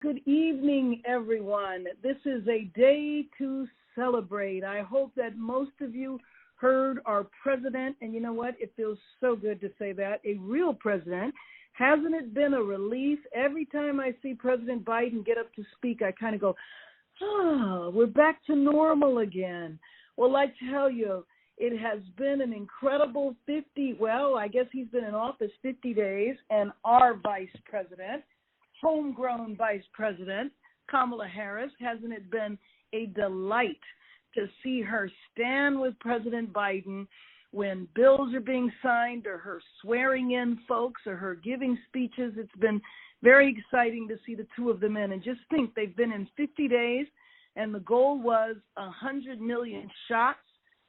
Good evening, everyone. This is a day to celebrate. I hope that most of you heard our president, and you know what? It feels so good to say that, a real president. Hasn't it been a relief? Every time I see President Biden get up to speak, I kind of go, we're back to normal again. Well, I tell you, it has been an incredible I guess he's been in office 50 days, and our vice president, homegrown vice president, Kamala Harris, hasn't it been a delight to see her stand with President Biden when bills are being signed or her swearing in folks or her giving speeches? It's been very exciting to see the two of them in. And just think, they've been in 50 days, and the goal was 100 million shots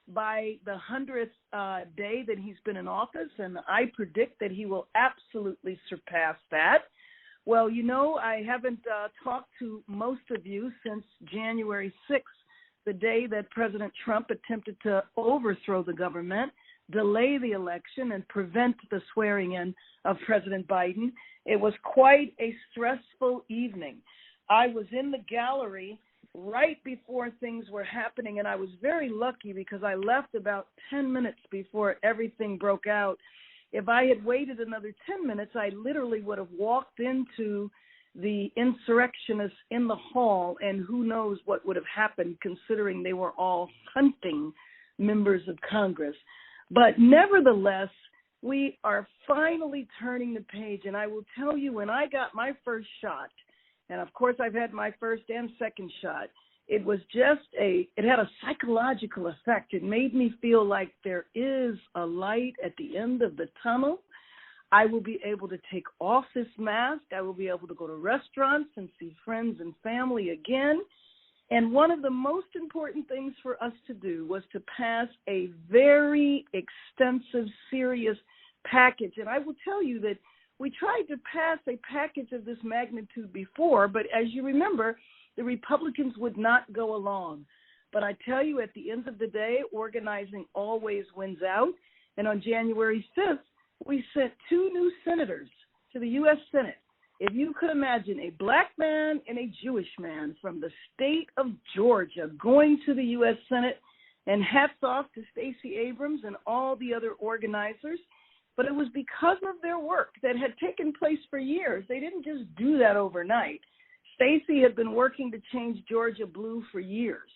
by the 100th day that he's been in office, and I predict that he will absolutely surpass that. Well, you know, I haven't talked to most of you since January 6th, the day that President Trump attempted to overthrow the government, delay the election, and prevent the swearing in of President Biden. It was quite a stressful evening. I was in the gallery right before things were happening, and I was very lucky because I left about 10 minutes before everything broke out. If I had waited another 10 minutes, I literally would have walked into the insurrectionists in the hall, and who knows what would have happened, considering they were all hunting members of Congress. But nevertheless, we are finally turning the page, and I will tell you, when I got my first shot, and of course I've had my first and second shot, it was just it had a psychological effect. It made me feel like there is a light at the end of the tunnel. I will be able to take off this mask. I will be able to go to restaurants and see friends and family again. And one of the most important things for us to do was to pass a very extensive, serious package. And I will tell you that we tried to pass a package of this magnitude before, but as you remember, the Republicans would not go along. But I tell you, at the end of the day, organizing always wins out. And on January 5th, we sent two new senators to the U.S. Senate. If you could imagine a black man and a Jewish man from the state of Georgia going to the U.S. Senate, and hats off to Stacey Abrams and all the other organizers. But it was because of their work that had taken place for years. They didn't just do that overnight. Stacey had been working to change Georgia blue for years.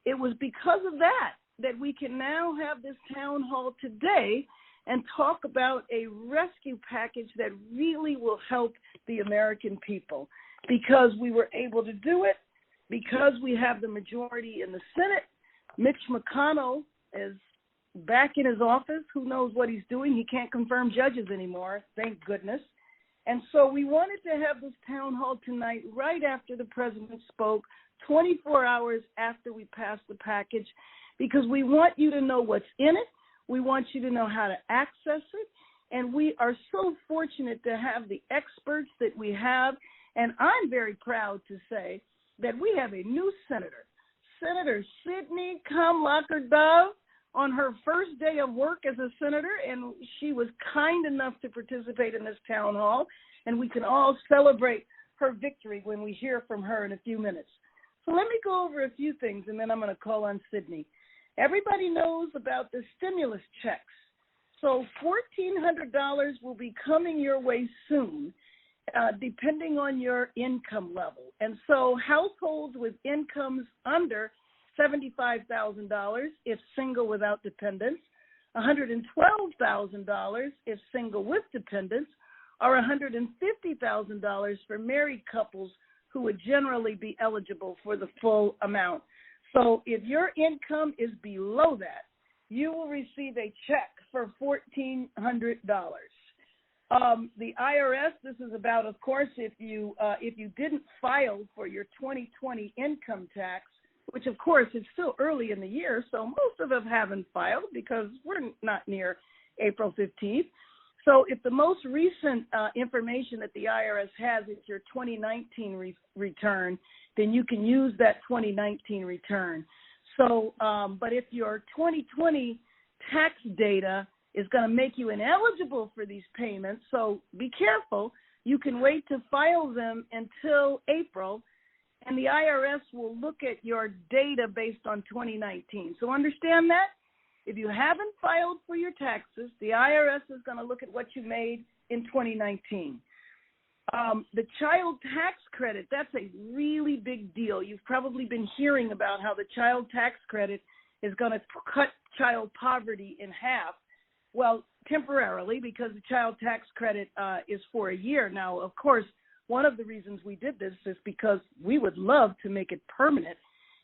It was because of that we can now have this town hall today and talk about a rescue package that really will help the American people, because we were able to do it, because we have the majority in the Senate. Mitch McConnell is back in his office. Who knows what he's doing? He can't confirm judges anymore, thank goodness. And so we wanted to have this town hall tonight right after the president spoke, 24 hours after we passed the package, because we want you to know what's in it. We want you to know how to access it. And we are so fortunate to have the experts that we have. And I'm very proud to say that we have a new senator, Senator Sidney Camlogger Dove, on her first day of work as a senator, and she was kind enough to participate in this town hall, and we can all celebrate her victory when we hear from her in a few minutes. So let me go over a few things, and then I'm going to call on Sidney. Everybody knows about the stimulus checks. So $1,400 will be coming your way soon, depending on your income level. And so households with incomes under $75,000 if single without dependents, $112,000 if single with dependents, or $150,000 for married couples who would generally be eligible for the full amount. So if your income is below that, you will receive a check for $1,400. The IRS, this is about, of course, if you didn't file for your 2020 income tax, which, of course, is still early in the year, so most of them haven't filed because we're not near April 15th. So if the most recent information that the IRS has is your 2019 return, then you can use that 2019 return. So, but if your 2020 tax data is going to make you ineligible for these payments, so be careful. you can wait to file them until April, and the IRS will look at your data based on 2019. So understand that. If you haven't filed for your taxes, the IRS is going to look at what you made in 2019. The child tax credit, that's a really big deal. You've probably been hearing about how the child tax credit is going to cut child poverty in half. Well, temporarily, because the child tax credit is for a year. Now, of course, one of the reasons we did this is because we would love to make it permanent.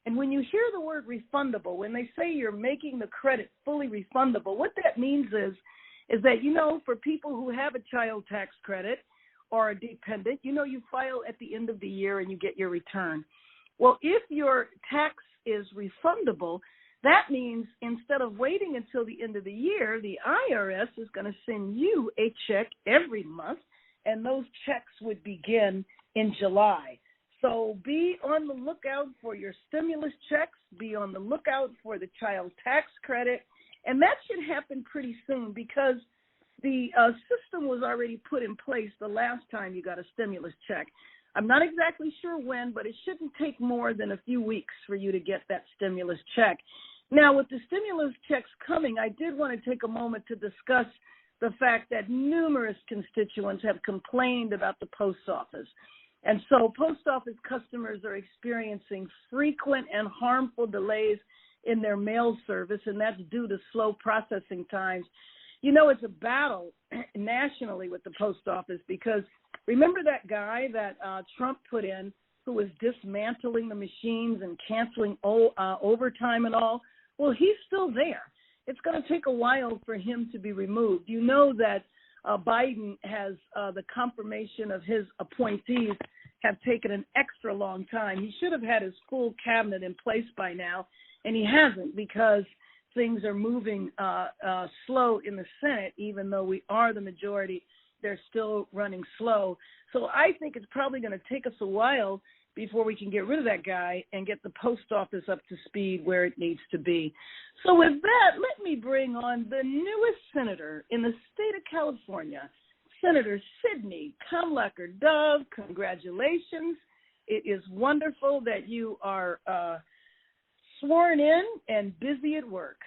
And when you hear the word refundable, when they say you're making the credit fully refundable, what that means is that, you know, for people who have a child tax credit or a dependent, you know, you file at the end of the year and you get your return. Well, if your tax is refundable, that means instead of waiting until the end of the year, the IRS is going to send you a check every month, and those checks would begin in July. So be on the lookout for your stimulus checks, be on the lookout for the child tax credit, and that should happen pretty soon because the system was already put in place the last time you got a stimulus check. I'm not exactly sure when, but it shouldn't take more than a few weeks for you to get that stimulus check. Now, with the stimulus checks coming, I did want to take a moment to discuss the fact that numerous constituents have complained about the post office. And so post office customers are experiencing frequent and harmful delays in their mail service, and that's due to slow processing times. You know, it's a battle nationally with the post office because remember that guy that Trump put in who was dismantling the machines and canceling overtime and all? Well, he's still there. It's going to take a while for him to be removed. You know that Biden has the confirmation of his appointees have taken an extra long time. He should have had his full cabinet in place by now, and he hasn't because things are moving slow in the Senate. Even though we are the majority, they're still running slow. So I think it's probably going to take us a while before we can get rid of that guy and get the post office up to speed where it needs to be. So with that, let me bring on the newest senator in the state of California, Senator Sidney Camlogger. Dove, congratulations. It is wonderful that you are sworn in and busy at work.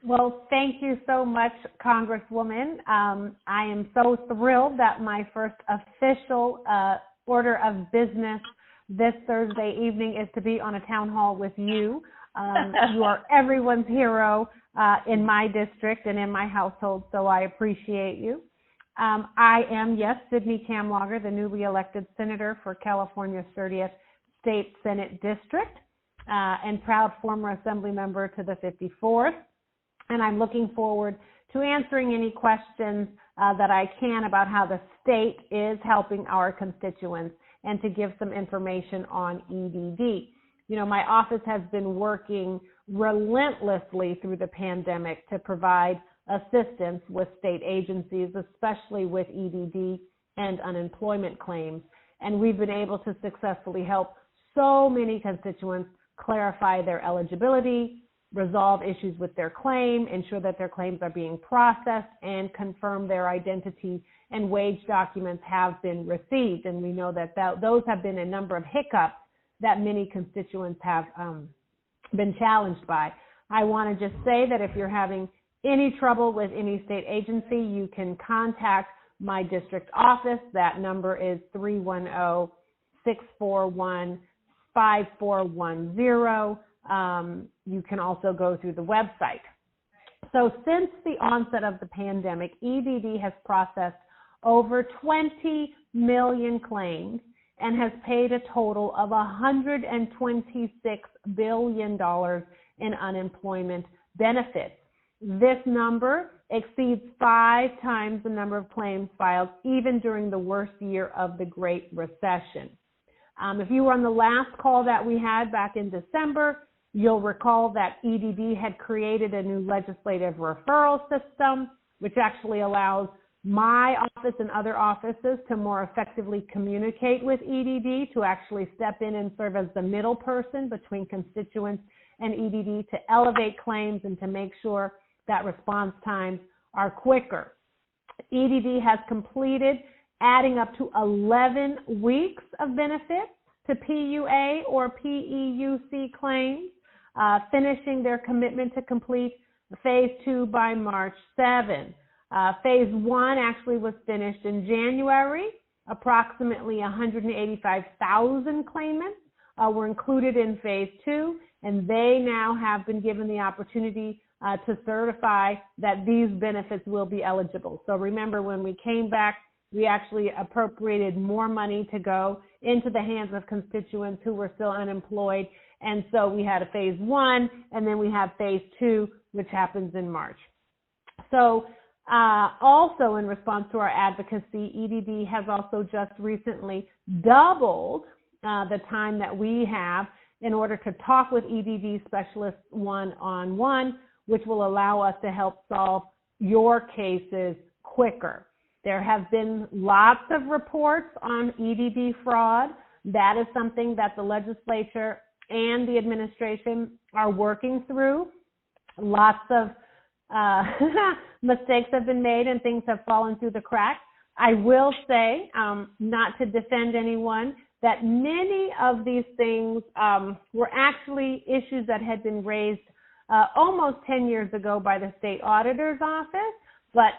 Well, thank you so much, Congresswoman. I am so thrilled that my first official order of business this Thursday evening is to be on a town hall with you. You are everyone's hero in my district and in my household, so I appreciate you. I am, yes, Sidney Camlogger, the newly elected senator for California's 30th State Senate District and proud former assembly member to the 54th. And I'm looking forward to answering any questions that I can about how the state is helping our constituents and to give some information on EDD. You know, my office has been working relentlessly through the pandemic to provide assistance with state agencies, especially with EDD and unemployment claims. And we've been able to successfully help so many constituents clarify their eligibility, resolve issues with their claim, ensure that their claims are being processed, and confirm their identity and wage documents have been received. And we know that those have been a number of hiccups that many constituents have been challenged by. I want to just say that if you're having any trouble with any state agency, you can contact my district office. That number is 310-641-5410. You can also go through the website. So since the onset of the pandemic, EDD has processed over 20 million claims and has paid a total of $126 billion in unemployment benefits. This number exceeds 5 times the number of claims filed even during the worst year of the Great Recession. If you were on the last call that we had back in December, you'll recall that EDD had created a new legislative referral system, which actually allows my office and other offices to more effectively communicate with EDD, to actually step in and serve as the middle person between constituents and EDD to elevate claims and to make sure that response times are quicker. EDD has completed adding up to 11 weeks of benefits to PUA or PEUC claims, finishing their commitment to complete Phase 2 by March 7. Phase 1 actually was finished in January. Approximately 185,000 claimants were included in Phase 2, and they now have been given the opportunity to certify that these benefits will be eligible. So remember, when we came back, we actually appropriated more money to go into the hands of constituents who were still unemployed. And so we had a Phase 1, and then we have Phase 2, which happens in March. So also in response to our advocacy, EDD has also just recently doubled the time that we have in order to talk with EDD specialists one-on-one, which will allow us to help solve your cases quicker. There have been lots of reports on EDD fraud. That is something that the legislature and the administration are working through. Lots of mistakes have been made and things have fallen through the cracks. I will say, not to defend anyone, that many of these things were actually issues that had been raised almost 10 years ago by the state auditor's office, but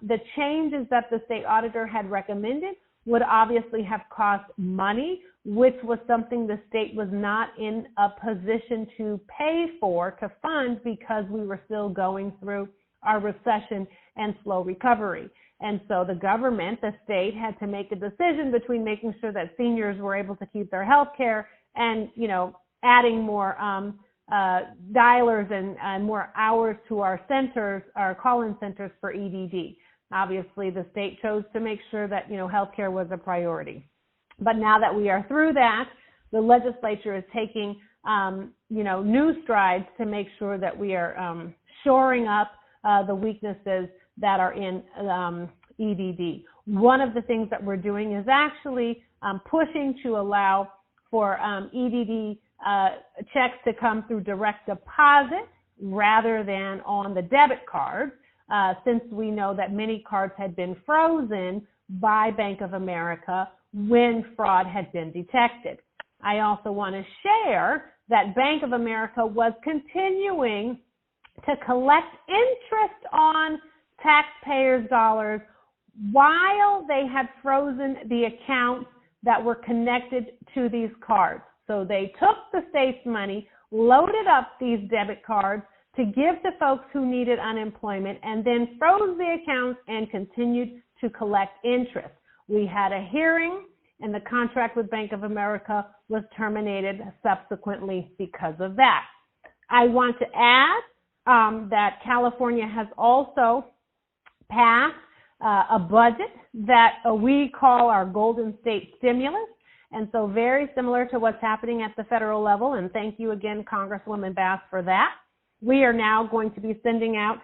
the changes that the state auditor had recommended would obviously have cost money, which was something the state was not in a position to pay for, to fund, because we were still going through our recession and slow recovery. And so the government, the state, had to make a decision between making sure that seniors were able to keep their health care and, you know, adding more dialers and more hours to our centers, our call-in centers for EDD. Obviously, the state chose to make sure that, you know, healthcare was a priority. But now that we are through that, the legislature is taking, you know, new strides to make sure that we are shoring up the weaknesses that are in EDD. One of the things that we're doing is actually pushing to allow for EDD checks to come through direct deposit rather than on the debit card, since we know that many cards had been frozen by Bank of America when fraud had been detected. I also want to share that Bank of America was continuing to collect interest on taxpayers' dollars while they had frozen the accounts that were connected to these cards. So they took the state's money, loaded up these debit cards to give to folks who needed unemployment, and then froze the accounts and continued to collect interest. We had a hearing, and the contract with Bank of America was terminated subsequently because of that. I want to add that California has also passed a budget that we call our Golden State Stimulus. And so very similar to what's happening at the federal level, and thank you again, Congresswoman Bass, for that. We are now going to be sending out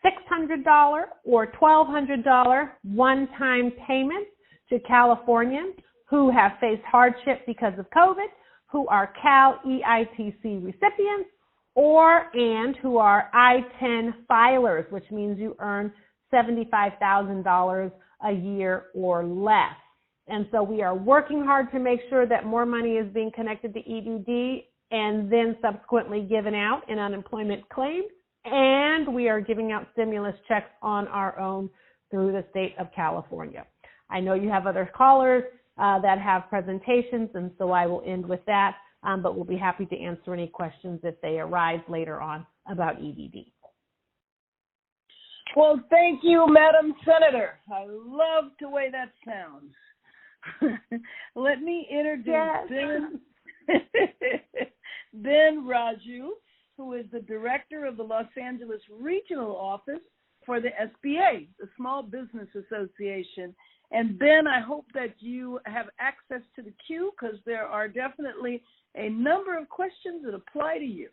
$600 or $1,200 one-time payments to Californians who have faced hardship because of COVID, who are Cal EITC recipients, and who are I-10 filers, which means you earn $75,000 a year or less. And so we are working hard to make sure that more money is being connected to EDD and then subsequently given out in unemployment claims. And we are giving out stimulus checks on our own through the state of California. I know you have other callers that have presentations, and so I will end with that, but we'll be happy to answer any questions if they arise later on about EDD. Well, thank you, Madam Senator. I love the way that sounds. Let me introduce Ben Raju, who is the director of the Los Angeles Regional Office for the SBA, the Small Business Association. And Ben, I hope that you have access to the queue, because there are definitely a number of questions that apply to you.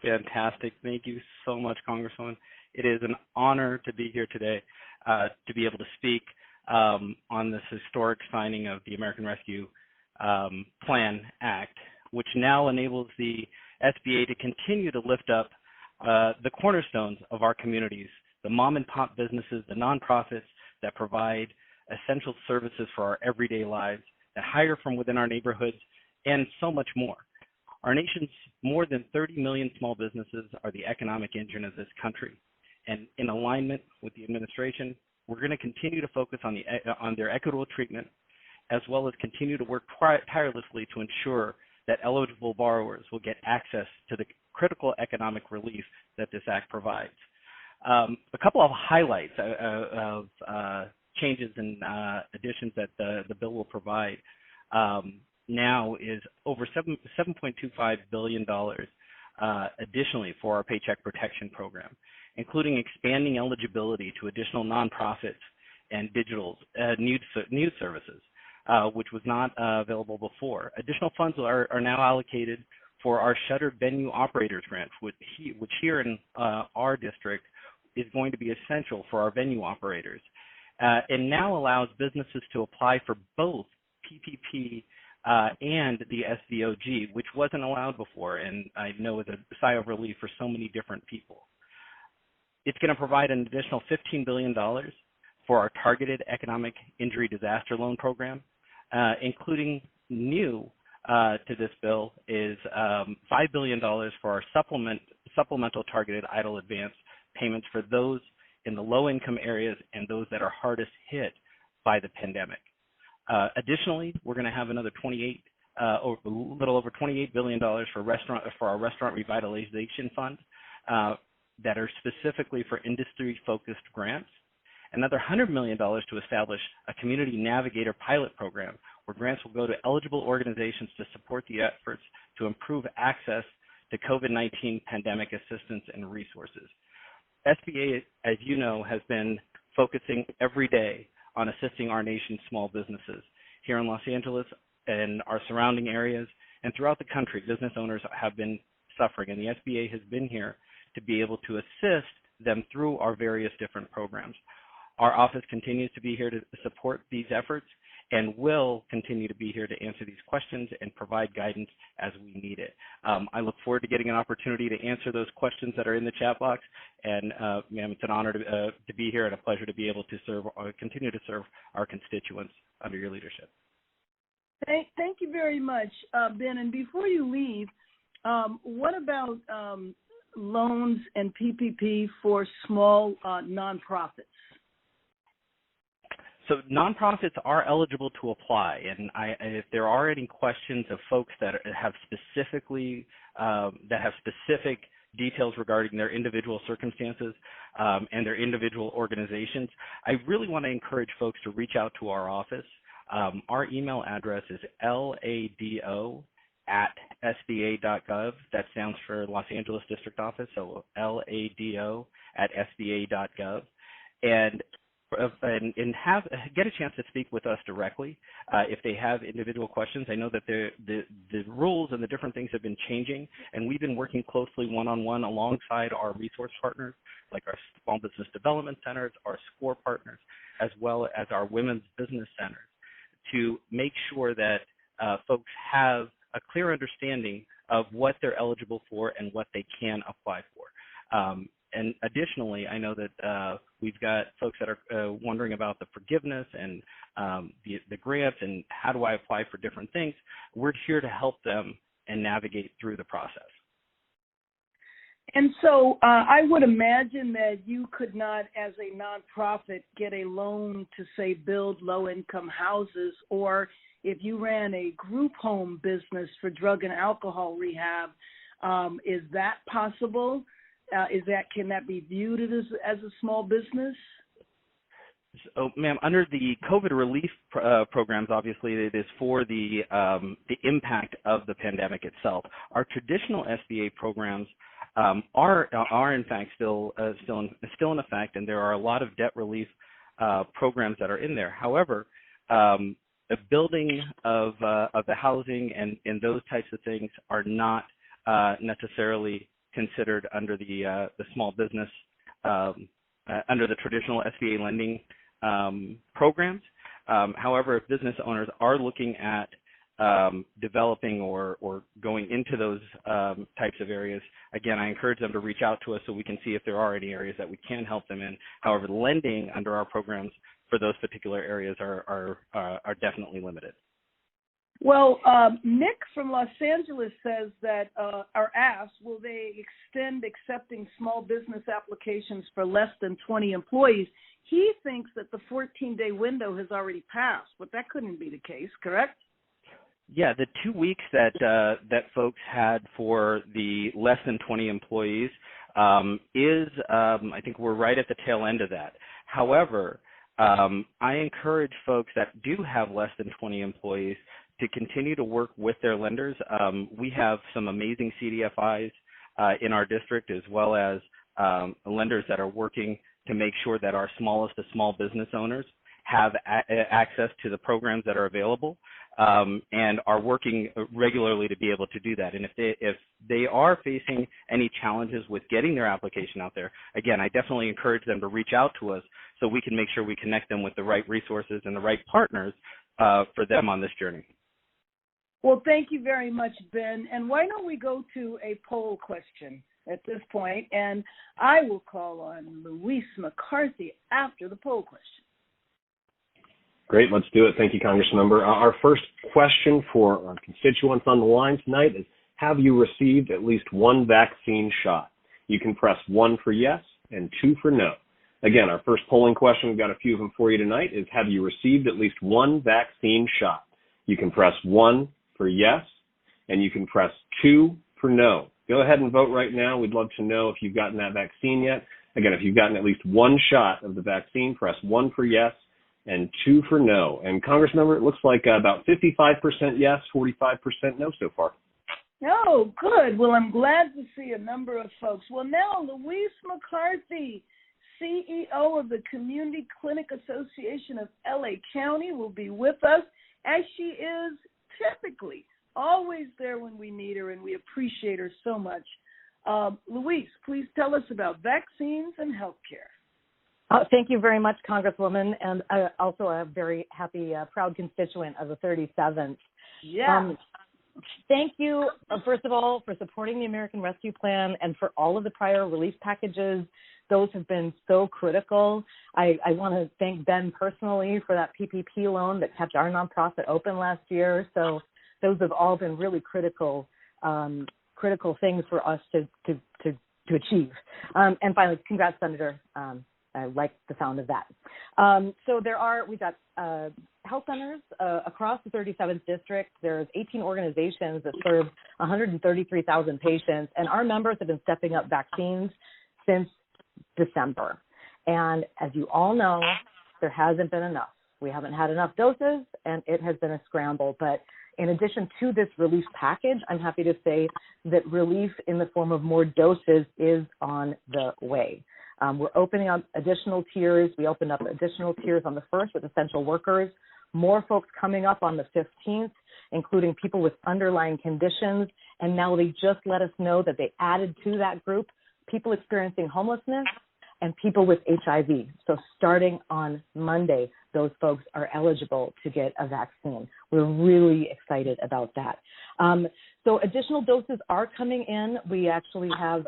Fantastic. Thank you so much, Congresswoman. It is an honor to be here today, to be able to speak on this historic signing of the American Rescue Plan Act, which now enables the SBA to continue to lift up the cornerstones of our communities, the mom and pop businesses, the nonprofits that provide essential services for our everyday lives, that hire from within our neighborhoods, and so much more. Our nation's more than 30 million small businesses are the economic engine of this country. And in alignment with the administration, we're going to continue to focus on their equitable treatment, as well as continue to work tirelessly to ensure that eligible borrowers will get access to the critical economic relief that this act provides. A couple of highlights of changes and additions that the bill will provide now is over $7.25 billion additionally for our Paycheck Protection Program, including expanding eligibility to additional nonprofits and digital news services, which was not available before. Additional funds are now allocated for our shuttered venue operators grant, which here in our district is going to be essential for our venue operators, and now allows businesses to apply for both PPP and the SVOG, which wasn't allowed before, and I know is a sigh of relief for so many different people. It's going to provide an additional $15 billion for our targeted economic injury disaster loan program, including new to this bill is $5 billion for our supplemental targeted EIDL advance payments for those in the low-income areas and those that are hardest hit by the pandemic. Additionally, we're going to have another a little over $28 billion for our restaurant revitalization fund that are specifically for industry-focused grants. Another $100 million to establish a community navigator pilot program where grants will go to eligible organizations to support the efforts to improve access to COVID-19 pandemic assistance and resources. SBA, as you know, has been focusing every day on assisting our nation's small businesses. Here in Los Angeles and our surrounding areas and throughout the country, business owners have been suffering, and the SBA has been here to be able to assist them through our various different programs. Our office continues to be here to support these efforts and will continue to be here to answer these questions and provide guidance as we need it. I look forward to getting an opportunity to answer those questions that are in the chat box. And ma'am, it's an honor to be here and a pleasure to be able to continue to serve our constituents under your leadership. Thank you very much, Ben. And before you leave, what about loans and PPP for small nonprofits? So nonprofits are eligible to apply, and if there are any questions of folks that have specific details regarding their individual circumstances and their individual organizations, I really want to encourage folks to reach out to our office. Our email address is lado@sba.gov. That stands for Los Angeles District Office, so lado@sba.gov. And get a chance to speak with us directly if they have individual questions. I know that the rules and the different things have been changing, and we've been working closely one-on-one alongside our resource partners, like our small business development centers, our SCORE partners, as well as our women's business centers, to make sure that folks have a clear understanding of what they're eligible for and what they can apply for. And additionally, I know that we've got folks that are wondering about the forgiveness and the grants and how do I apply for different things. We're here to help them and navigate through the process. And so I would imagine that you could not, as a nonprofit, get a loan to, say, build low-income houses, or if you ran a group home business for drug and alcohol rehab, is that possible? Can that be viewed as a small business? So, ma'am, under the COVID relief programs, obviously it is for the impact of the pandemic itself. Our traditional SBA programs are in fact still in effect, and there are a lot of debt relief programs that are in there. However, the building of the housing and those types of things are not necessarily considered under the small business under the traditional SBA lending programs. However, if business owners are looking at developing or going into those types of areas, again, I encourage them to reach out to us so we can see if there are any areas that we can help them in. However, lending under our programs for those particular areas are definitely limited. Well, Nick from Los Angeles says that, or asked, will they extend accepting small business applications for less than 20 employees? He thinks that the 14-day window has already passed, but that couldn't be the case, correct? Yeah, the 2 weeks that folks had for the less than 20 employees I think we're right at the tail end of that. However, I encourage folks that do have less than 20 employees to continue to work with their lenders. We have some amazing CDFIs in our district, as well as lenders that are working to make sure that our smallest of small business owners have access to the programs that are available, and are working regularly to be able to do that. And if they are facing any challenges with getting their application out there, again, I definitely encourage them to reach out to us so we can make sure we connect them with the right resources and the right partners for them on this journey. Well, thank you very much, Ben. And why don't we go to a poll question at this point, and I will call on Louise McCarthy after the poll question. Great, let's do it. Thank you, Congressmember. Our first question for our constituents on the line tonight is, have you received at least one vaccine shot? You can press 1 for yes and 2 for no. Again, our first polling question, we've got a few of them for you tonight, is have you received at least one vaccine shot? You can press 1 for yes, and you can press 2 for no. Go ahead and vote right now. We'd love to know if you've gotten that vaccine yet. Again, if you've gotten at least one shot of the vaccine, press 1 for yes and 2 for no. And Congressmember, it looks like about 55% yes, 45% no so far. Oh, good. Well, I'm glad to see a number of folks. Well, now Louise McCarthy, CEO of the Community Clinic Association of LA County, will be with us, as she is typically always there when we need her, and we appreciate her so much. Louise, please tell us about vaccines and healthcare. Thank you very much, Congresswoman, and also a very happy, proud constituent of the 37th. Yeah. Thank you, first of all, for supporting the American Rescue Plan and for all of the prior relief packages. Those have been so critical. I want to thank Ben personally for that PPP loan that kept our nonprofit open last year. So those have all been really critical things for us to achieve. And finally, congrats, Senator. I like the sound of that. So we've got health centers across the 37th district. There's 18 organizations that serve 133,000 patients, and our members have been stepping up vaccines since December. And as you all know, there hasn't been enough. We haven't had enough doses, and it has been a scramble. But in addition to this relief package, I'm happy to say that relief in the form of more doses is on the way. We're opening up additional tiers. We opened up additional tiers on the 1st with essential workers. More folks coming up on the 15th, including people with underlying conditions. And now they just let us know that they added to that group people experiencing homelessness and people with HIV. So starting on Monday, those folks are eligible to get a vaccine. We're really excited about that. So additional doses are coming in. We actually have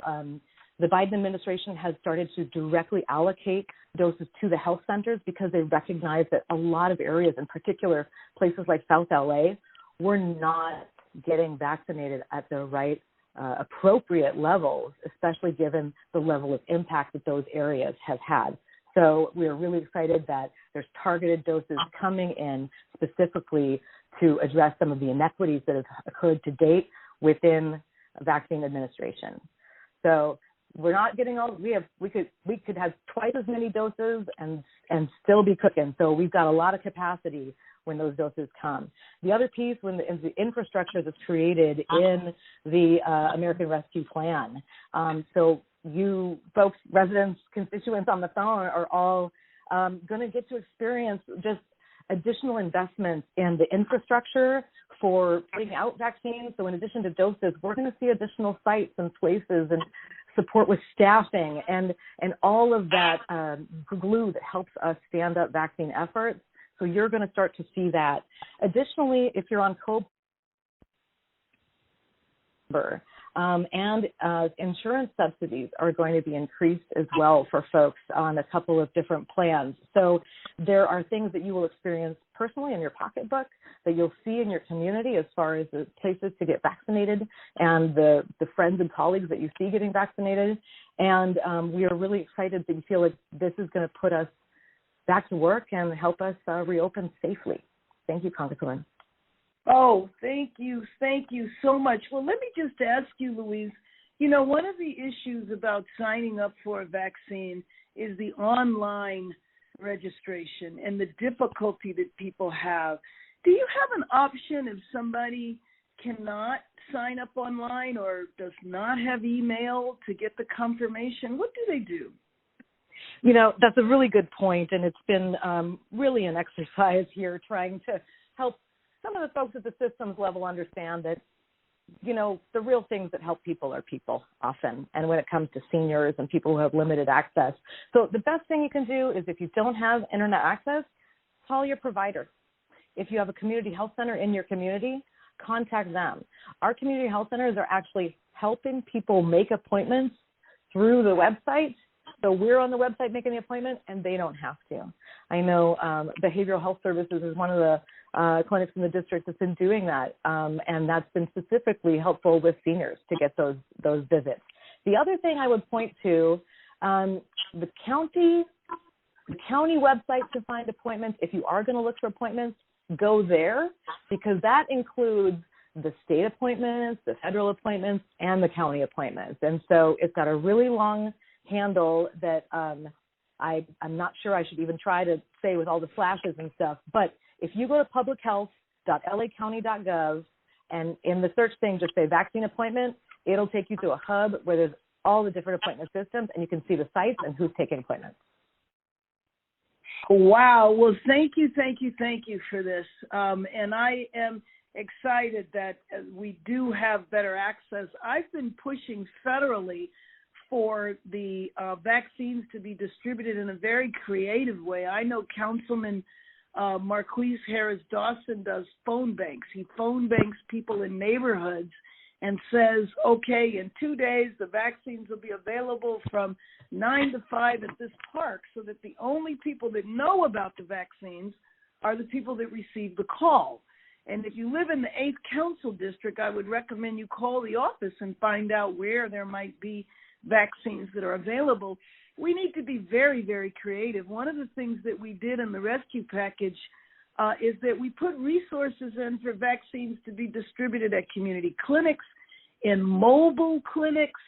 the Biden administration has started to directly allocate doses to the health centers because they recognize that a lot of areas, in particular places like South LA, were not getting vaccinated at the right appropriate levels, especially given the level of impact that those areas have had. So we're really excited that there's targeted doses coming in specifically to address some of the inequities that have occurred to date within vaccine administration. So we're not getting all we could have twice as many doses and still be cooking. So we've got a lot of capacity when those doses come. The other piece, when the infrastructure that's created in the American Rescue Plan. So you folks, residents, constituents on the phone are all going to get to experience just additional investments in the infrastructure for putting out vaccines. So in addition to doses, we're going to see additional sites and places and support with staffing and all of that glue that helps us stand up vaccine efforts. So you're going to start to see that. Additionally, if you're on and insurance subsidies are going to be increased as well for folks on a couple of different plans. So there are things that you will experience personally in your pocketbook that you'll see in your community as far as the places to get vaccinated and the friends and colleagues that you see getting vaccinated. And we are really excited that we feel like this is going to put us back to work and help us reopen safely. Thank you, Congresswoman. Oh, thank you. Thank you so much. Well, let me just ask you, Louise, you know, one of the issues about signing up for a vaccine is the online registration and the difficulty that people have. Do you have an option if somebody cannot sign up online or does not have email to get the confirmation? What do they do? You know, that's a really good point, and it's been really an exercise here trying to help some of the folks at the systems level understand that, you know, the real things that help people are people often, and when it comes to seniors and people who have limited access. So the best thing you can do is if you don't have internet access, call your provider. If you have a community health center in your community, contact them. Our community health centers are actually helping people make appointments through the website. So we're on the website making the appointment, and they don't have to. I know Behavioral Health Services is one of the clinics in the district that's been doing that, and that's been specifically helpful with seniors to get those visits. The other thing I would point to, the county website to find appointments. If you are going to look for appointments, go there, because that includes the state appointments, the federal appointments, and the county appointments. And so it's got a really long handle that I'm not sure I should even try to say with all the flashes and stuff. But if you go to publichealth.lacounty.gov and in the search thing just say vaccine appointment, it'll take you to a hub where there's all the different appointment systems, and you can see the sites and who's taking appointments. Wow. Well, thank you for this. And I am excited that we do have better access. I've been pushing federally for the vaccines to be distributed in a very creative way. I know Councilman Marquise Harris Dawson does phone banks. He phone banks people in neighborhoods and says, okay, in 2 days, the vaccines will be available from 9 to 5 at this park, so that the only people that know about the vaccines are the people that receive the call. And if you live in the 8th Council District, I would recommend you call the office and find out where there might be vaccines that are available. We need to be very, very creative. One of the things that we did in the rescue package is that we put resources in for vaccines to be distributed at community clinics, in mobile clinics,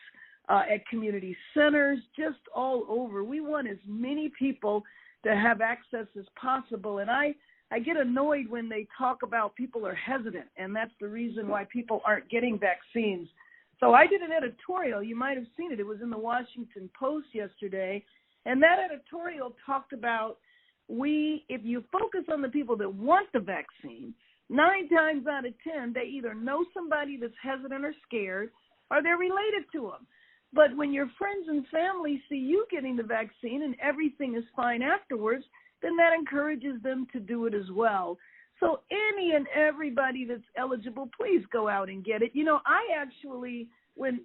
at community centers, just all over. We want as many people to have access as possible. And I get annoyed when they talk about people are hesitant, and that's the reason why people aren't getting vaccines. So I did an editorial. You might have seen it. It was in the Washington Post yesterday. And that editorial talked about if you focus on the people that want the vaccine, 9 times out of 10, they either know somebody that's hesitant or scared, or they're related to them. But when your friends and family see you getting the vaccine and everything is fine afterwards, then that encourages them to do it as well. So any and everybody that's eligible, please go out and get it. You know, I actually,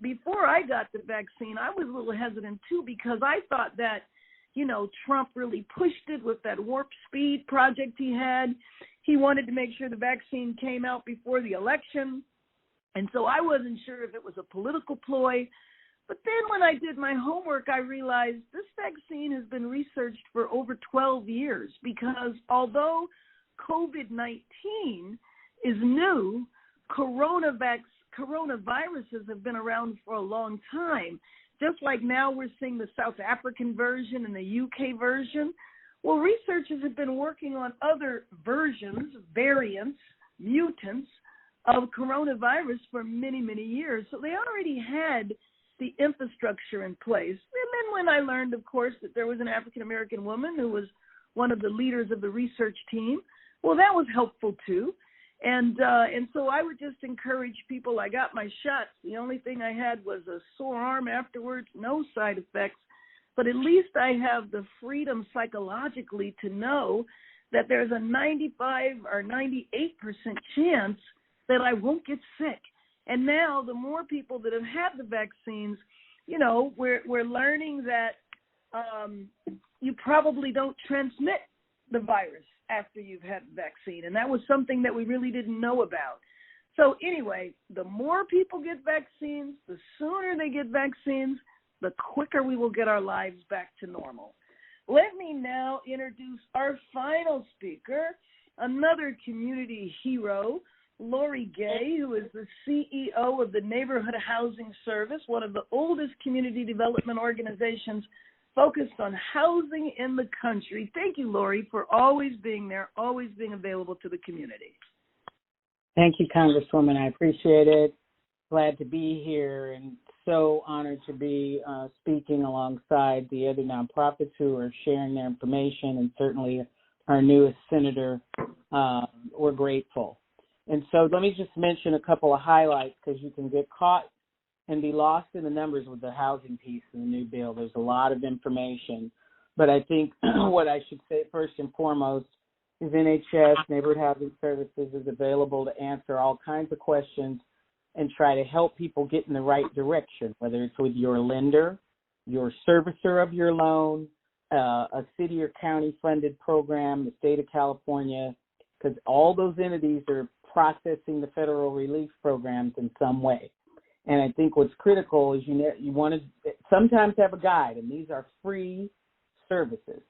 before I got the vaccine, I was a little hesitant too, because I thought that, you know, Trump really pushed it with that warp speed project he had. He wanted to make sure the vaccine came out before the election. And so I wasn't sure if it was a political ploy. But then when I did my homework, I realized this vaccine has been researched for over 12 years, because although COVID-19 is new, coronaviruses have been around for a long time. Just like now we're seeing the South African version and the UK version. Well, researchers have been working on other versions, variants, mutants of coronavirus for many, many years. So they already had the infrastructure in place. And then when I learned, of course, that there was an African-American woman who was one of the leaders of the research team, well, that was helpful too. And so I would just encourage people. I got my shots. The only thing I had was a sore arm afterwards, no side effects. But at least I have the freedom psychologically to know that there's a 95 or 98% chance that I won't get sick. And now the more people that have had the vaccines, you know, we're learning that you probably don't transmit the virus after you've had the vaccine. And that was something that we really didn't know about. So anyway, the more people get vaccines, the sooner they get vaccines, the quicker we will get our lives back to normal. Let me now introduce our final speaker, another community hero, Lori Gay, who is the CEO of the Neighborhood Housing Service, one of the oldest community development organizations focused on housing in the country. Thank you, Lori, for always being there, always being available to the community. Thank you, Congresswoman. I appreciate it. Glad to be here and so honored to be speaking alongside the other nonprofits who are sharing their information, and certainly our newest senator. We're grateful. And so let me just mention a couple of highlights, because you can get caught and be lost in the numbers with the housing piece in the new bill. There's a lot of information. But I think what I should say first and foremost is NHS, Neighborhood Housing Services, is available to answer all kinds of questions and try to help people get in the right direction, whether it's with your lender, your servicer of your loan, a city or county funded program, the state of California, because all those entities are processing the federal relief programs in some way. And I think what's critical is you want to sometimes have a guide, and these are free services.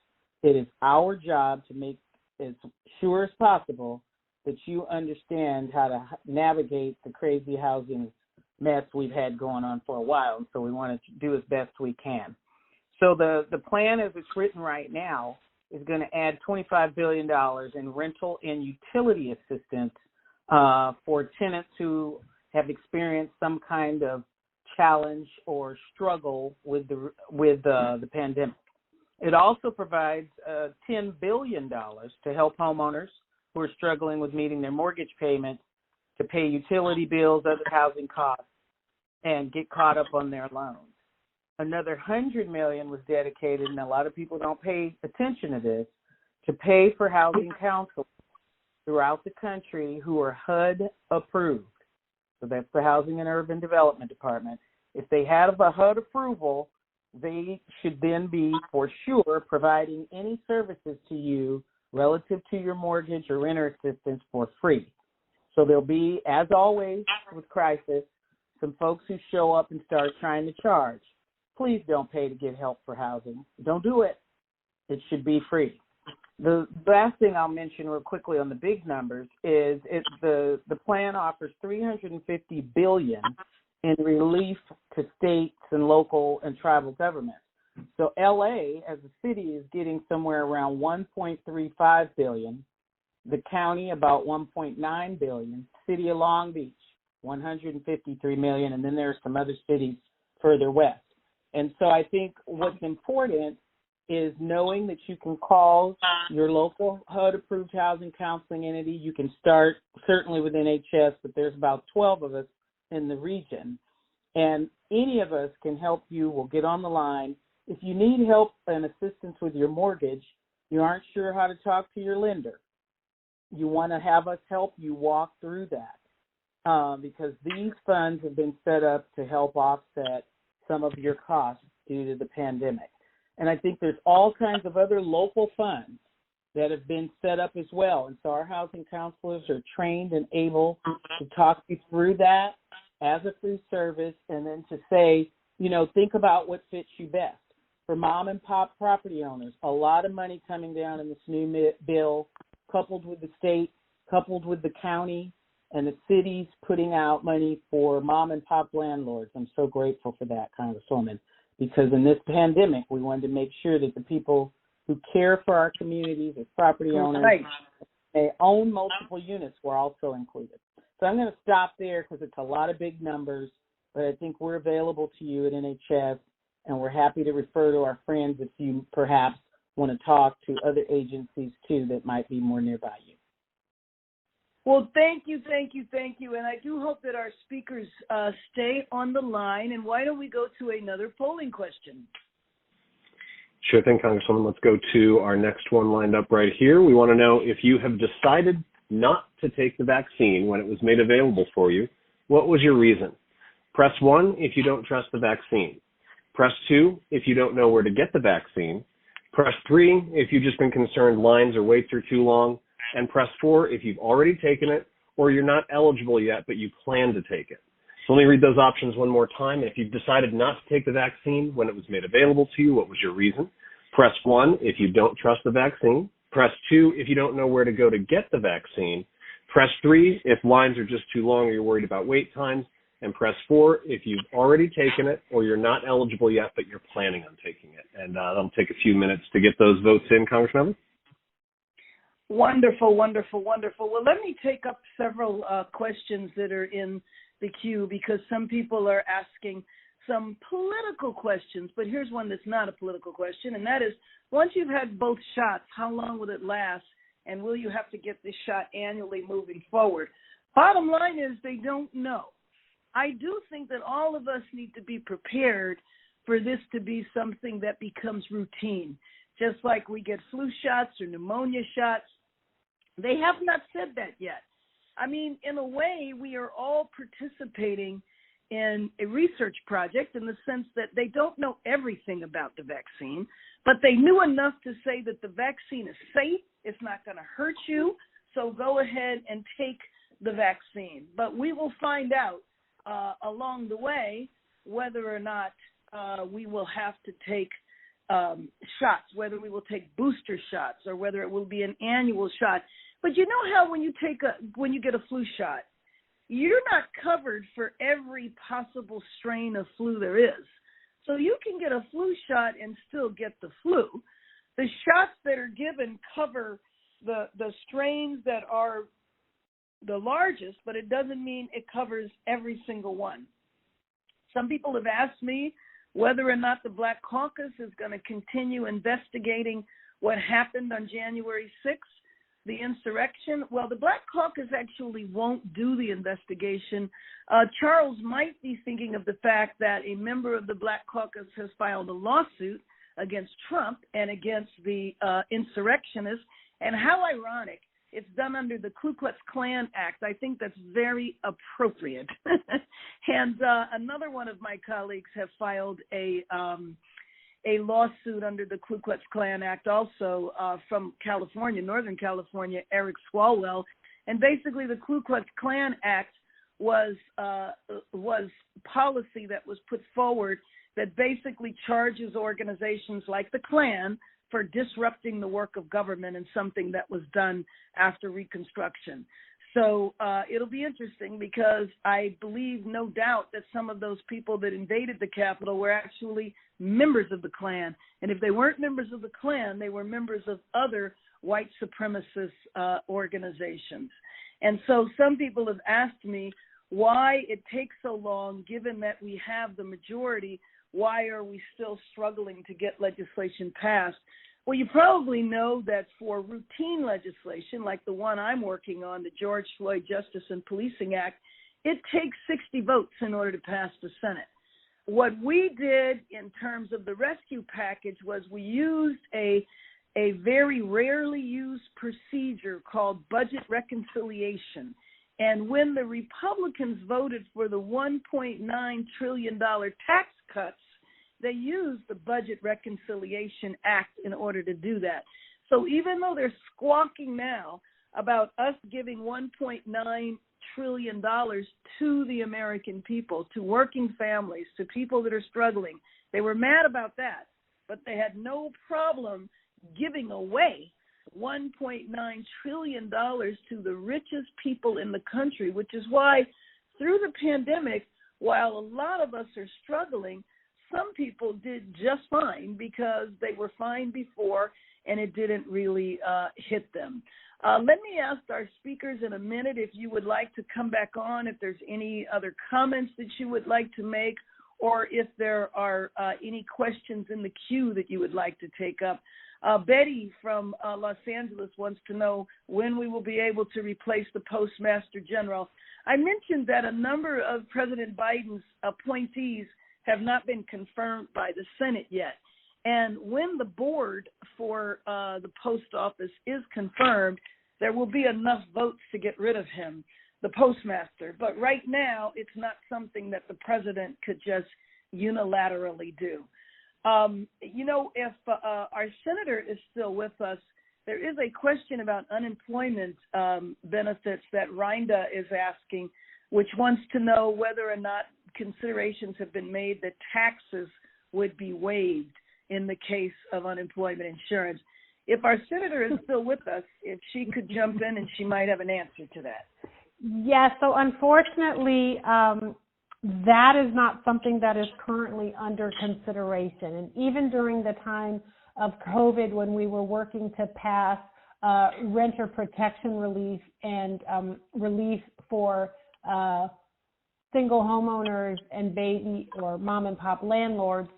It is our job to make as sure as possible that you understand how to navigate the crazy housing mess we've had going on for a while. And so we want to do as best we can. So the plan as it's written right now is going to add $25 billion in rental and utility assistance for tenants who have experienced some kind of challenge or struggle with the pandemic. It also provides $10 billion to help homeowners who are struggling with meeting their mortgage payments, to pay utility bills, other housing costs, and get caught up on their loans. Another $100 million was dedicated, and a lot of people don't pay attention to this, to pay for housing counselors throughout the country who are HUD approved. So that's the Housing and Urban Development Department. If they have a HUD approval, they should then be, for sure, providing any services to you relative to your mortgage or renter assistance for free. So there'll be, as always with crisis, some folks who show up and start trying to charge. Please don't pay to get help for housing. Don't do it. It should be free. The last thing I'll mention real quickly on the big numbers is the plan offers $350 billion in relief to states and local and tribal governments. So LA as a city is getting somewhere around $1.35 billion, the county about $1.9 billion, city of Long Beach $153 million, and then there are some other cities further west. And so I think what's important is knowing that you can call your local HUD-approved housing counseling entity. You can start certainly with NHS, but there's about 12 of us in the region. And any of us can help you. We'll get on the line. If you need help and assistance with your mortgage, you aren't sure how to talk to your lender, you want to have us help you walk through that because these funds have been set up to help offset some of your costs due to the pandemic. And I think there's all kinds of other local funds that have been set up as well. And so our housing counselors are trained and able to talk you through that as a free service, and then to say, you know, think about what fits you best. For mom and pop property owners, a lot of money coming down in this new bill, coupled with the state, coupled with the county, and the cities putting out money for mom and pop landlords. I'm so grateful for that, Congresswoman, because in this pandemic, we wanted to make sure that the people who care for our communities as property owners, they own multiple units, were also included. So I'm going to stop there because it's a lot of big numbers, but I think we're available to you at NHS, and we're happy to refer to our friends if you perhaps want to talk to other agencies too that might be more nearby you. Well, thank you. And I do hope that our speakers stay on the line. And why don't we go to another polling question? Sure thing, Congresswoman. Let's go to our next one lined up right here. We want to know if you have decided not to take the vaccine when it was made available for you, What was your reason? Press 1 if you don't trust the vaccine. Press 2 if you don't know where to get the vaccine. Press 3 if you've just been concerned lines or waits are too long. And press 4 if you've already taken it or you're not eligible yet, but you plan to take it. So let me read those options one more time. If you've decided not to take the vaccine when it was made available to you, what was your reason? Press 1 if you don't trust the vaccine. Press 2 if you don't know where to go to get the vaccine. Press 3 if lines are just too long or you're worried about wait times. And press 4 if you've already taken it or you're not eligible yet, but you're planning on taking it. And that'll take a few minutes to get those votes in, Congressmember. Wonderful, wonderful, wonderful. Well, let me take up several questions that are in the queue because some people are asking some political questions, but here's one that's not a political question, and that is, once you've had both shots, how long will it last, and will you have to get this shot annually moving forward? Bottom line is they don't know. I do think that all of us need to be prepared for this to be something that becomes routine, just like we get flu shots or pneumonia shots. They have not said that yet. I mean, in a way, we are all participating in a research project in the sense that they don't know everything about the vaccine, but they knew enough to say that the vaccine is safe, it's not going to hurt you, so go ahead and take the vaccine. But we will find out along the way whether or not we will have to take shots, whether we will take booster shots or whether it will be an annual shot. But you know how when you get a flu shot, you're not covered for every possible strain of flu there is. So you can get a flu shot and still get the flu. The shots that are given cover the strains that are the largest, but it doesn't mean it covers every single one. Some people have asked me whether or not the Black Caucus is going to continue investigating what happened on January 6th, the insurrection. Well, the Black Caucus actually won't do the investigation. Charles might be thinking of the fact that a member of the Black Caucus has filed a lawsuit against Trump and against the insurrectionists. And how ironic. It's done under the Ku Klux Klan Act. I think that's very appropriate. And another one of my colleagues have filed a lawsuit under the Ku Klux Klan Act, also from California, Northern California, Eric Swalwell. And basically, the Ku Klux Klan Act was policy that was put forward that basically charges organizations like the Klan for disrupting the work of government and something that was done after Reconstruction. So it'll be interesting because I believe, no doubt, that some of those people that invaded the Capitol were actually members of the Klan. And if they weren't members of the Klan, they were members of other white supremacist organizations. And so some people have asked me why it takes so long, given that we have the majority. Why are we still struggling to get legislation passed? Well, you probably know that for routine legislation, like the one I'm working on, the George Floyd Justice and Policing Act, it takes 60 votes in order to pass the Senate. What we did in terms of the rescue package was we used a very rarely used procedure called budget reconciliation. And when the Republicans voted for the $1.9 trillion tax cuts, they used the Budget Reconciliation Act in order to do that. So even though they're squawking now about us giving $1.9 trillion to the American people, to working families, to people that are struggling, they were mad about that, but they had no problem giving away $1.9 trillion to the richest people in the country, which is why through the pandemic, while a lot of us are struggling, some people did just fine because they were fine before and it didn't really hit them. Let me ask our speakers in a minute if you would like to come back on, if there's any other comments that you would like to make, or if there are any questions in the queue that you would like to take up. Betty from Los Angeles wants to know when we will be able to replace the Postmaster General. I mentioned that a number of President Biden's appointees have not been confirmed by the Senate yet. And when the board for the post office is confirmed, there will be enough votes to get rid of him. the postmaster. But right now, it's not something that the president could just unilaterally do. If our senator is still with us, there is a question about unemployment benefits that Rhonda is asking, which wants to know whether or not considerations have been made that taxes would be waived in the case of unemployment insurance. If our senator is still with us, if she could jump in, and she might have an answer to that. Yes, so unfortunately, that is not something that is currently under consideration. And even during the time of COVID, when we were working to pass renter protection relief and relief for single homeowners and baby or mom and pop landlords,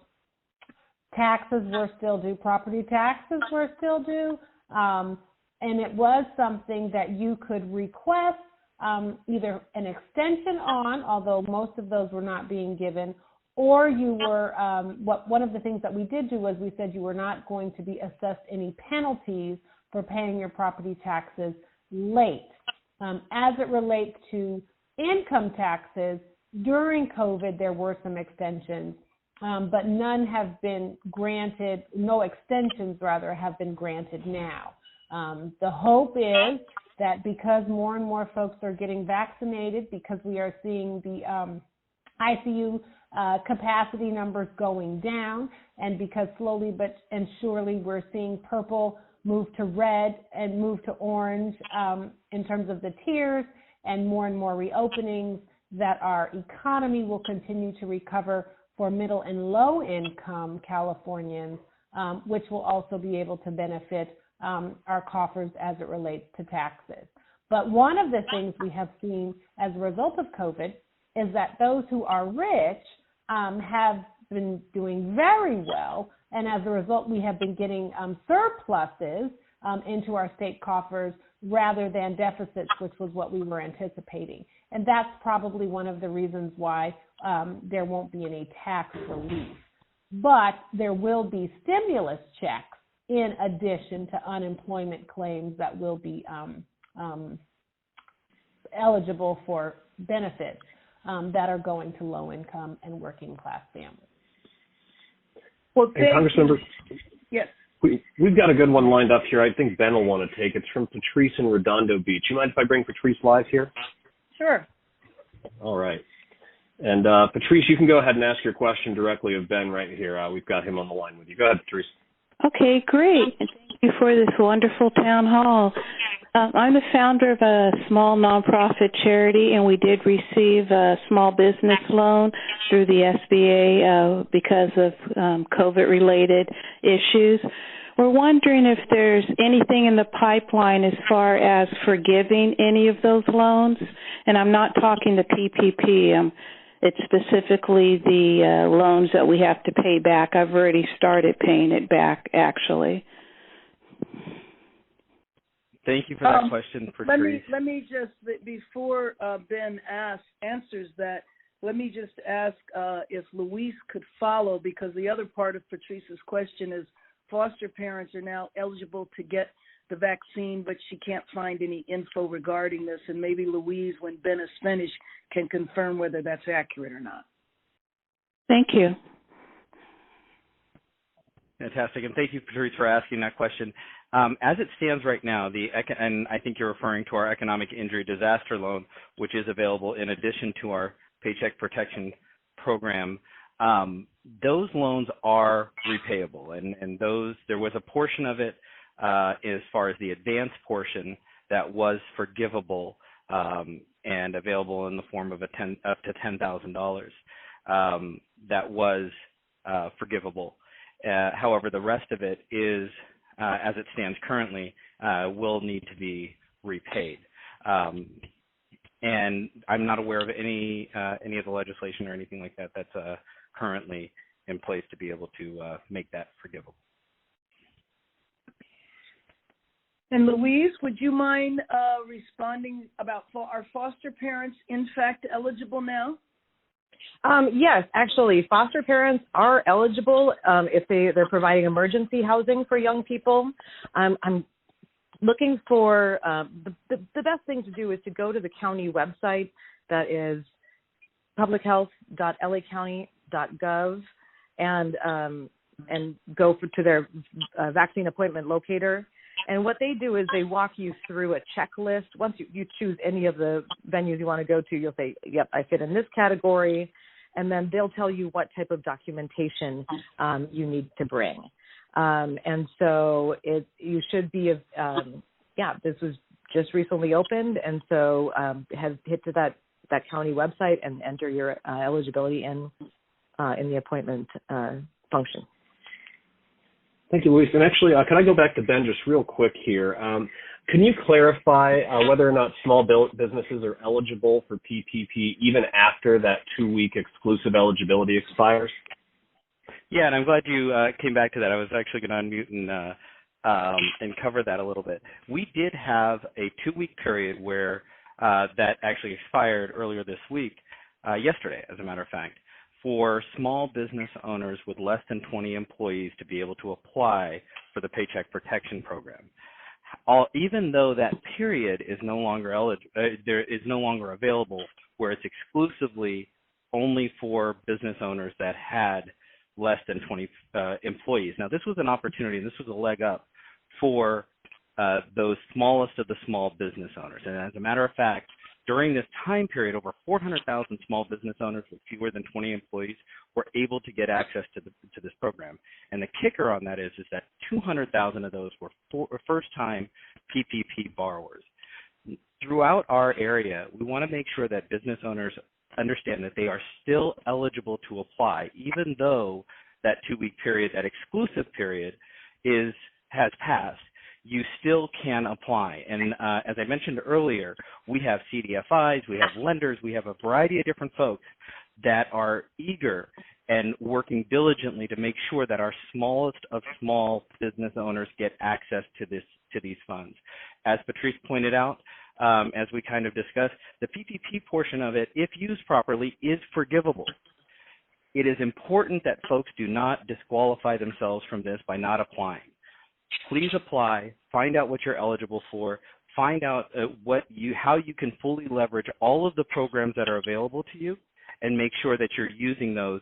taxes were still due, property taxes were still due, and it was something that you could request either an extension on, although most of those were not being given, or you were, one of the things that we did do was we said you were not going to be assessed any penalties for paying your property taxes late. As it relates to income taxes, during COVID there were some extensions, but none have been granted, no extensions rather have been granted now. The hope is that because more and more folks are getting vaccinated, because we are seeing the ICU capacity numbers going down, and because slowly but and surely we're seeing purple move to red and move to orange in terms of the tiers, and more reopenings, that our economy will continue to recover for middle and low income Californians, which will also be able to benefit our coffers as it relates to taxes. But one of the things we have seen as a result of COVID is that those who are rich have been doing very well, and as a result we have been getting surpluses into our state coffers rather than deficits, which was what we were anticipating. And that's probably one of the reasons why there won't be any tax relief. But there will be stimulus checks in addition to unemployment claims that will be eligible for benefits that are going to low income and working class families. Well, Congressmember, yes. We've got a good one lined up here. I think Ben will want to take. It's from Patrice in Redondo Beach. You mind if I bring Patrice live here? Sure. All right. And Patrice, you can go ahead and ask your question directly of Ben right here. We've got him on the line with you. Go ahead, Patrice. Okay, great. And thank you for this wonderful town hall. I'm the founder of a small nonprofit charity, and we did receive a small business loan through the SBA because of COVID-related issues. We're wondering if there's anything in the pipeline as far as forgiving any of those loans. And I'm not talking the PPP. It's specifically the loans that we have to pay back. I've already started paying it back, actually. Thank you for that question, Patrice. Let me just, before Ben answers that, let me just ask if Louise could follow, because the other part of Patrice's question is foster parents are now eligible to get the vaccine, but she can't find any info regarding this. And maybe Louise, when Ben is finished, can confirm whether that's accurate or not. Thank you. Fantastic. And thank you, Patrice, for asking that question. As it stands right now, and I think you're referring to our economic injury disaster loan, which is available in addition to our Paycheck Protection Program, those loans are repayable. And those, there was a portion of it as far as the advance portion that was forgivable and available in the form of up to $10,000 that was forgivable. However, the rest of it is, as it stands currently, will need to be repaid. And I'm not aware of any of the legislation or anything like that that's currently in place to be able to make that forgivable. And Louise, would you mind responding about are foster parents in fact eligible now? Yes, actually, foster parents are eligible if they're providing emergency housing for young people. I'm looking for the best thing to do is to go to the county website, that is publichealth.lacounty.gov, and go to their vaccine appointment locator. And what they do is they walk you through a checklist. Once you choose any of the venues you want to go to, you'll say, yep, I fit in this category. And then they'll tell you what type of documentation you need to bring. And so you should be, this was just recently opened. And so hit to that county website and enter your eligibility in the appointment function. Thank you, Louise. And actually, can I go back to Ben just real quick here? Can you clarify whether or not small businesses are eligible for PPP even after that 2-week exclusive eligibility expires? Yeah, and I'm glad you came back to that. I was actually going to unmute and cover that a little bit. We did have a 2-week period where that actually expired earlier this week, yesterday, as a matter of fact, for small business owners with less than 20 employees to be able to apply for the Paycheck Protection Program. Even though that period is no longer available, where it's exclusively only for business owners that had less than 20 employees. Now, this was an opportunity, and this was a leg up for those smallest of the small business owners. And as a matter of fact, during this time period, over 400,000 small business owners with fewer than 20 employees were able to get access to this program. And the kicker on that is that 200,000 of those were first-time PPP borrowers. Throughout our area, we want to make sure that business owners understand that they are still eligible to apply, even though that 2-week period, that exclusive period, has passed. You still can apply. And as I mentioned earlier, we have CDFIs, we have lenders, we have a variety of different folks that are eager and working diligently to make sure that our smallest of small business owners get access to these funds. As Patrice pointed out, as we kind of discussed, the PPP portion of it, if used properly, is forgivable. It is important that folks do not disqualify themselves from this by not applying. Please apply, find out what you're eligible for, find out how you can fully leverage all of the programs that are available to you, and make sure that you're using those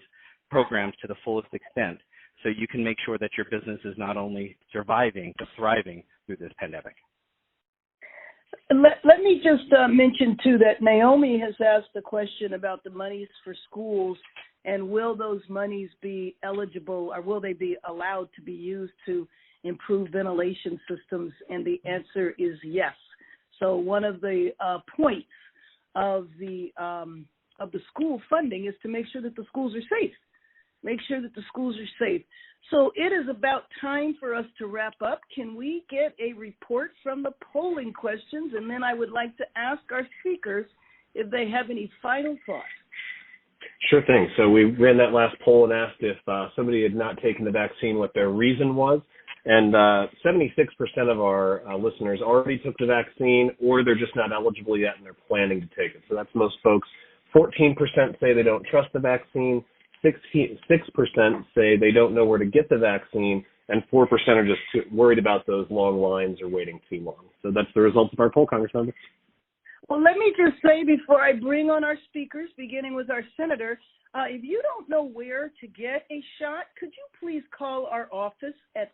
programs to the fullest extent so you can make sure that your business is not only surviving, but thriving through this pandemic. Let me just mention, too, that Naomi has asked a question about the monies for schools, and will those monies be eligible, or will they be allowed to be used to improve ventilation systems? And the answer is yes. So one of the points of the school funding is to make sure that the schools are safe. Make sure that the schools are safe. So it is about time for us to wrap up. Can we get a report from the polling questions? And then I would like to ask our speakers if they have any final thoughts. Sure thing. So we ran that last poll and asked if somebody had not taken the vaccine, what their reason was. And 76% of our listeners already took the vaccine, or they're just not eligible yet and they're planning to take it. So that's most folks. 14% say they don't trust the vaccine. 6% say they don't know where to get the vaccine, and 4% are just worried about those long lines or waiting too long. So that's the results of our poll, Congressmember. Well, let me just say before I bring on our speakers, beginning with our senator, if you don't know where to get a shot, could you please call our office at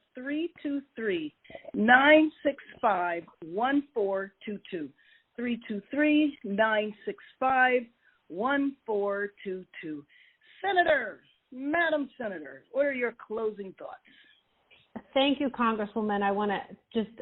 323-965-1422. 323-965-1422. Senator, Madam Senator, what are your closing thoughts? Thank you, Congresswoman. I want to just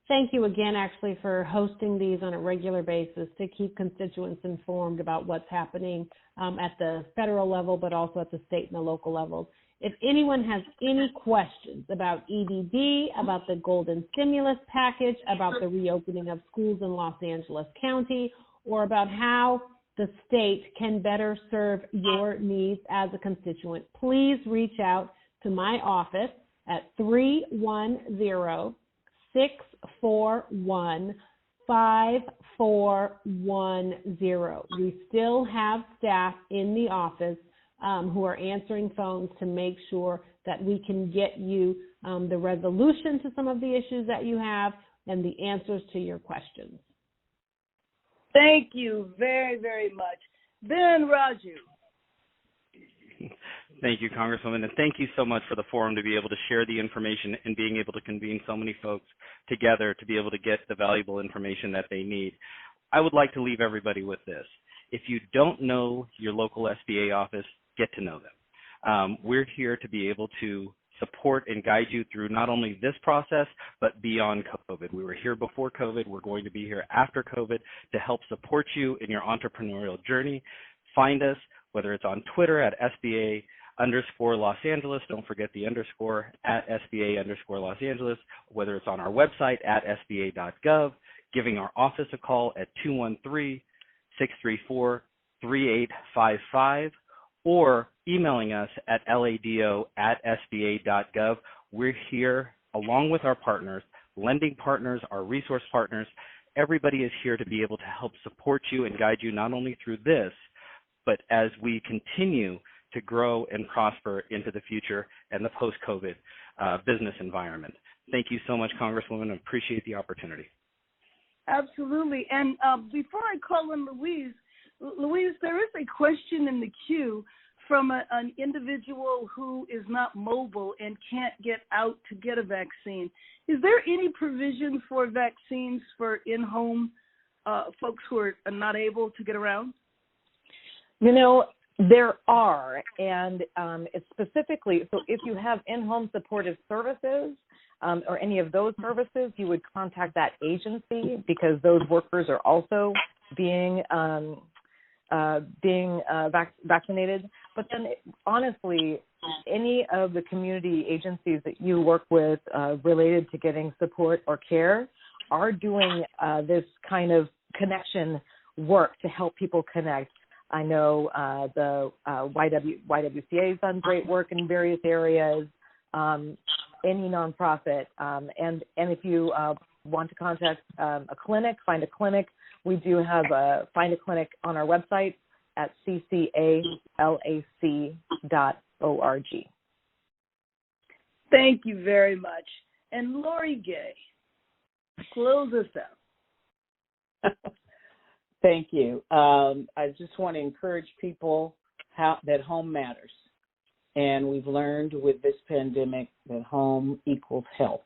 thank you again, actually, for hosting these on a regular basis to keep constituents informed about what's happening at the federal level, but also at the state and the local levels. If anyone has any questions about EDD, about the Golden Stimulus Package, about the reopening of schools in Los Angeles County, or about how the state can better serve your needs as a constituent, please reach out to my office at 310-641-5410. We still have staff in the office who are answering phones to make sure that we can get you the resolution to some of the issues that you have, and the answers to your questions. Thank you very, very much. Ben Raju. Thank you, Congresswoman, and thank you so much for the forum to be able to share the information and being able to convene so many folks together to be able to get the valuable information that they need. I would like to leave everybody with this. If you don't know your local SBA office, get to know them. We're here to be able to support and guide you through not only this process, but beyond COVID. We were here before COVID. We're going to be here after COVID to help support you in your entrepreneurial journey. Find us, whether it's on Twitter at SBA_Los Angeles. Don't forget the underscore at SBA_Los Angeles, whether it's on our website at SBA.gov, giving our office a call at 213-634-3855, or emailing us at lado@sba.gov. We're here along with our partners, lending partners, our resource partners. Everybody is here to be able to help support you and guide you not only through this, but as we continue to grow and prosper into the future and the post-COVID business environment. Thank you so much, Congresswoman. I appreciate the opportunity. Absolutely. And before I call in Louise, there is a question in the queue from an individual who is not mobile and can't get out to get a vaccine. Is there any provision for vaccines for in-home folks who are not able to get around? You know, there are, and it's specifically, so if you have in-home supportive services or any of those services, you would contact that agency because those workers are also being vaccinated. But then, honestly, any of the community agencies that you work with related to getting support or care are doing this kind of connection work to help people connect. I know the YWCA has done great work in various areas, any nonprofit. And if you want to contact a clinic, find a clinic, we do have find a clinic on our website at ccalac.org. Thank you very much. And Lori Gay, close us out. Thank you. I just want to encourage people that home matters. And we've learned with this pandemic that home equals health.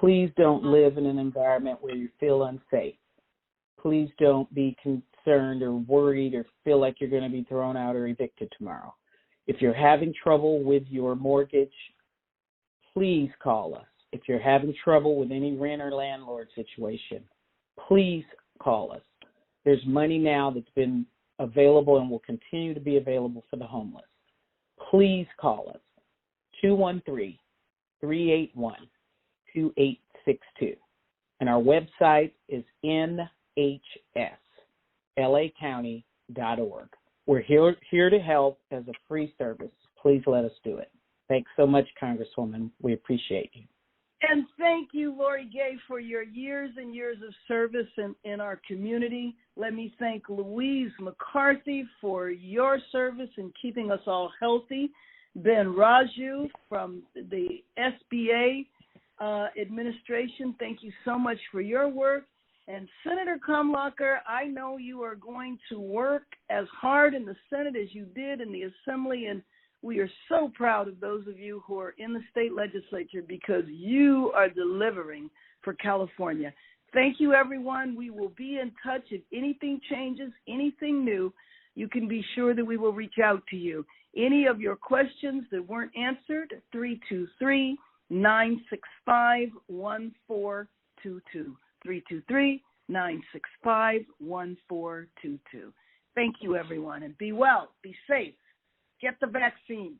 Please don't live in an environment where you feel unsafe. Please don't be concerned or worried or feel like you're going to be thrown out or evicted tomorrow. If you're having trouble with your mortgage, please call us. If you're having trouble with any rent or landlord situation, please call us. There's money now that's been available and will continue to be available for the homeless. Please call us, 213-381-2862. And our website is nhslacounty.org. We're here to help as a free service. Please let us do it. Thanks so much, Congresswoman. We appreciate you. And thank you, Lori Gay, for your years and years of service in our community. Let me thank Louise McCarthy for your service in keeping us all healthy. Ben Raju from the SBA administration, thank you so much for your work. And Senator Camlogger, I know you are going to work as hard in the Senate as you did in the Assembly, and we are so proud of those of you who are in the state legislature because you are delivering for California. Thank you, everyone. We will be in touch. If anything changes, anything new, you can be sure that we will reach out to you. Any of your questions that weren't answered, 323-965-1422. 323-965-1422. Thank you, everyone, and be well, be safe. Get the vaccine.